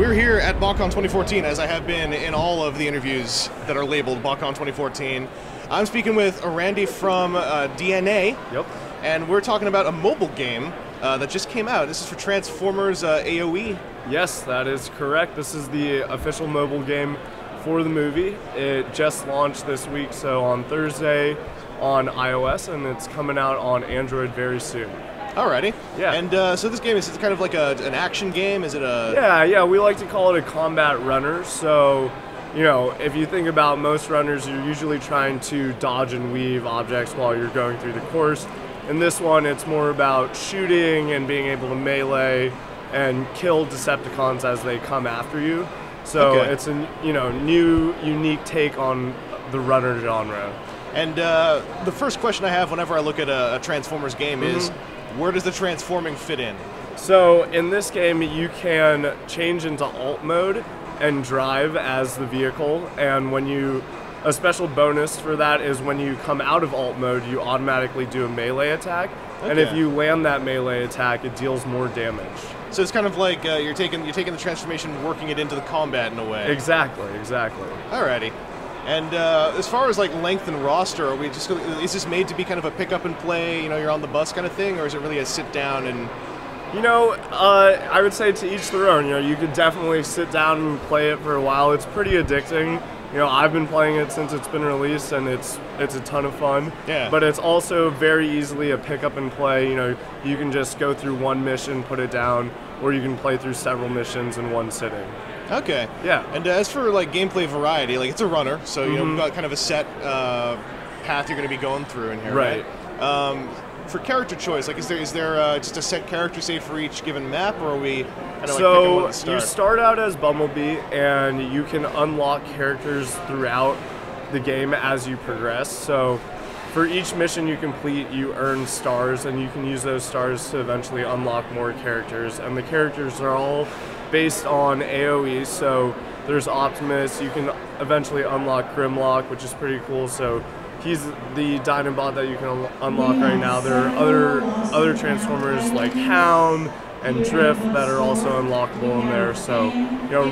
We're here at Botcon 2014, as I have been in all of the interviews that are labeled Botcon 2014. I'm speaking with Randy from DNA. Yep. And we're talking about a mobile game that just came out. This is for Transformers AOE. Yes, that is correct. This is the official mobile game for the movie. It just launched this week, so on Thursday on iOS, and it's coming out on Android very soon. Alrighty. Yeah. And so this game, is it kind of like an action game? Is it a... Yeah, we like to call it a combat runner. So, you know, if you think about most runners, you're usually trying to dodge and weave objects while you're going through the course. In this one, it's more about shooting and being able to melee and kill Decepticons as they come after you. So it's a new, unique take on the runner genre. And the first question I have whenever I look at a Transformers game is, where does the transforming fit in? So in this game, you can change into alt mode and drive as the vehicle. And a special bonus for that is when you come out of alt mode, you automatically do a melee attack. Okay. And if you land that melee attack, it deals more damage. So it's kind of like you're taking the transformation, working it into the combat in a way. Exactly. Alrighty. And as far as like length and roster, is this made to be kind of a pick up and play, you're on the bus kind of thing, or is it really a sit down and... I would say to each their own. You could definitely sit down and play it for a while. It's pretty addicting. I've been playing it since it's been released, and it's a ton of fun. Yeah. But it's also very easily a pick up and play. You can just go through one mission, put it down, or you can play through several missions in one sitting. Okay. Yeah. And as for like gameplay variety, like it's a runner, so we've got kind of a set path you're going to be going through in here, right? For character choice, like is there just a set character, say, for each given map, or are we kind of like picking one to start? You start out as Bumblebee, and you can unlock characters throughout the game as you progress. So for each mission you complete, you earn stars, and you can use those stars to eventually unlock more characters. And the characters are all based on AoE, so there's Optimus. You can eventually unlock Grimlock, which is pretty cool. So he's the Dinobot that you can unlock right now. There are other Transformers like Hound and Drift that are also unlockable in there. So,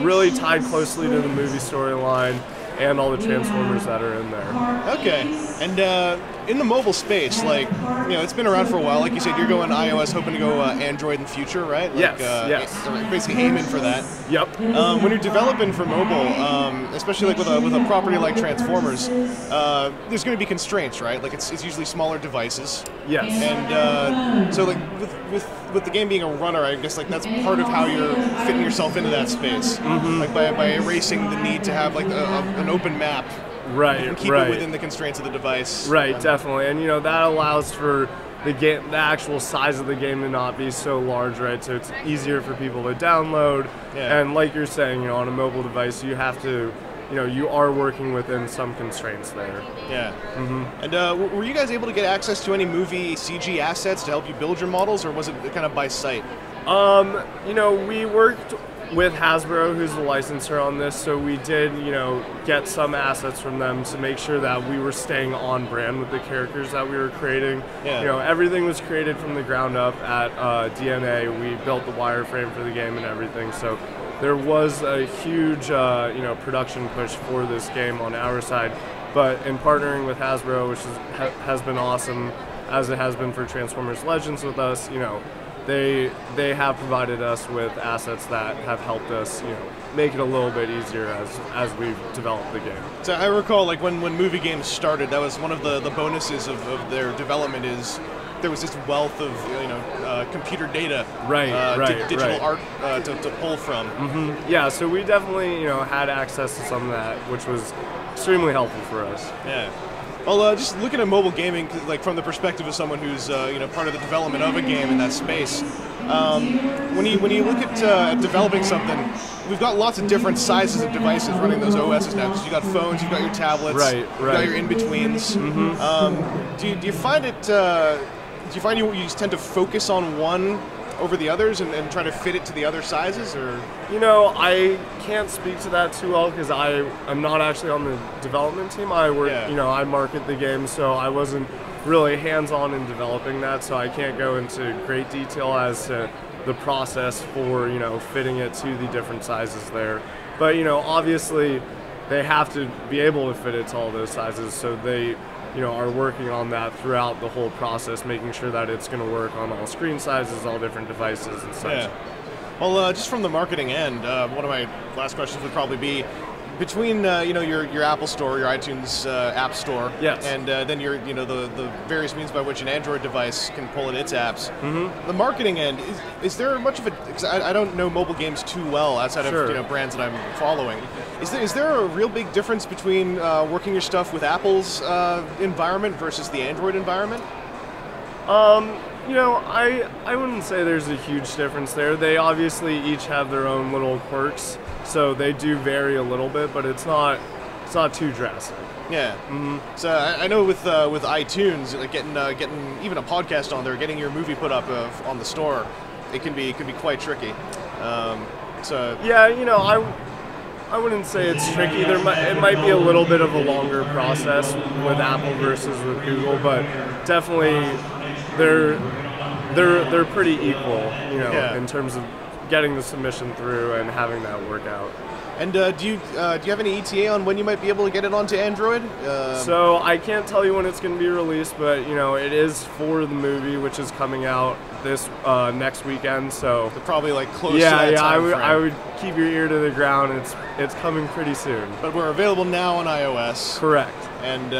really tied closely to the movie storyline and all the Transformers that are in there. Okay. And in the mobile space, like, it's been around for a while. Like you said, you're going iOS, hoping to go Android in the future, right? Like, yes. Basically aiming for that. Yep. When you're developing for mobile, especially like with a property like Transformers, there's going to be constraints, right? Like it's usually smaller devices. Yes. And so like with the game being a runner, I guess like that's part of how you're fitting yourself into that space. Like by erasing the need to have like an open map. Right, and keep it within the constraints of the device. Right, definitely. And that allows for the actual size of the game to not be so large, right? So it's easier for people to download. Yeah. And like you're saying, on a mobile device, you have to, you are working within some constraints there. Yeah. And were you guys able to get access to any movie CG assets to help you build your models, or was it kind of by sight? We worked with Hasbro, who's the licensor on this, so we did, get some assets from them to make sure that we were staying on brand with the characters that we were creating. Yeah. Everything was created from the ground up at DNA. We built the wireframe for the game and everything, so there was a huge, production push for this game on our side. But in partnering with Hasbro, which has been awesome, as it has been for Transformers Legends with us, they have provided us with assets that have helped us, make it a little bit easier as we've developed the game. So I recall, like when movie games started, that was one of the bonuses of their development is there was this wealth of computer data, digital art to pull from. Yeah, so we definitely had access to some of that, which was extremely helpful for us. Yeah. Well, just looking at mobile gaming, like from the perspective of someone who's part of the development of a game in that space, when you look at developing something, we've got lots of different sizes of devices running those OSs now. Because you got phones, you've got your tablets, you've got your in-betweens. Do you find it? Do you find you just tend to focus on one over the others and try to fit it to the other sizes, or? I can't speak to that too well because I'm not actually on the development team. I work, I market the game, so I wasn't really hands-on in developing that, so I can't go into great detail as to the process for, you know, fitting it to the different sizes there. But, you know, obviously they have to be able to fit it to all those sizes, so they, you know, are working on that throughout the whole process, making sure that it's going to work on all screen sizes, all different devices and such. Yeah. Well, just from the marketing end, one of my last questions would probably be, between you know, your Apple Store, your iTunes App Store, yes, and then your, you know, the various means by which an Android device can pull in its apps. The marketing end, is there much of a? Because I don't know mobile games too well outside of, you know, brands that I'm following. Is there a real big difference between working your stuff with Apple's environment versus the Android environment? You know, I wouldn't say there's a huge difference there. They obviously each have their own little quirks, so they do vary a little bit, but it's not too drastic. Yeah. So I know with iTunes, like getting even a podcast on there, getting your movie put up on the store, it can be quite tricky. So yeah, you know, I wouldn't say it's tricky. It might be a little bit of a longer process with Apple versus with Google, but definitely they're pretty equal, you know, in terms of getting the submission through and having that work out. And do you have any ETA on when you might be able to get it onto Android? So I can't tell you when it's going to be released, but you know, it is for the movie, which is coming out this next weekend. So probably like close to that time frame. I would keep your ear to the ground. It's coming pretty soon. But we're available now on iOS. Correct. And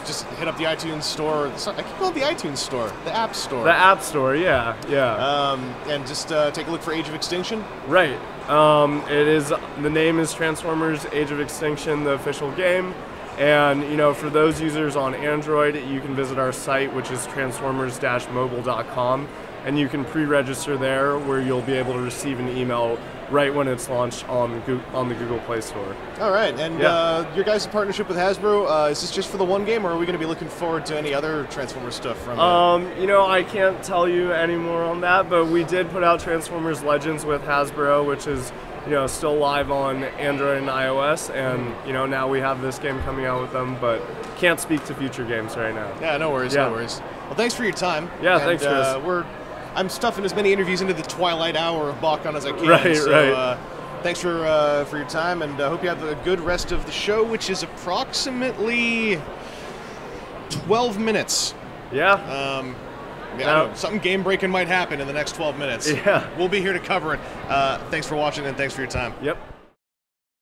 just hit up the iTunes store. I keep calling it the iTunes store, the App Store. The App Store, yeah. And just take a look for Age of Extinction. Right. The name is Transformers Age of Extinction, the official game. And, you know, for those users on Android, you can visit our site, which is transformers-mobile.com, and you can pre-register there, where you'll be able to receive an email right when it's launched on the Google Play Store. All right, and your guys' partnership with Hasbro, is this just for the one game, or are we going to be looking forward to any other Transformers stuff from you know, I can't tell you any more on that, but we did put out Transformers Legends with Hasbro, which is, you know, still live on Android and iOS, and you know, now we have this game coming out with them, but can't speak to future games right now. Yeah, no worries, no worries. Well, thanks for your time. Yeah, thanks, Chris. I'm stuffing as many interviews into the twilight hour of Botcon as I can. Right. Thanks for your time, and I hope you have a good rest of the show, which is approximately 12 minutes. Yeah. I don't know, something game breaking might happen in the next 12 minutes. Yeah. We'll be here to cover it. Thanks for watching, and thanks for your time. Yep.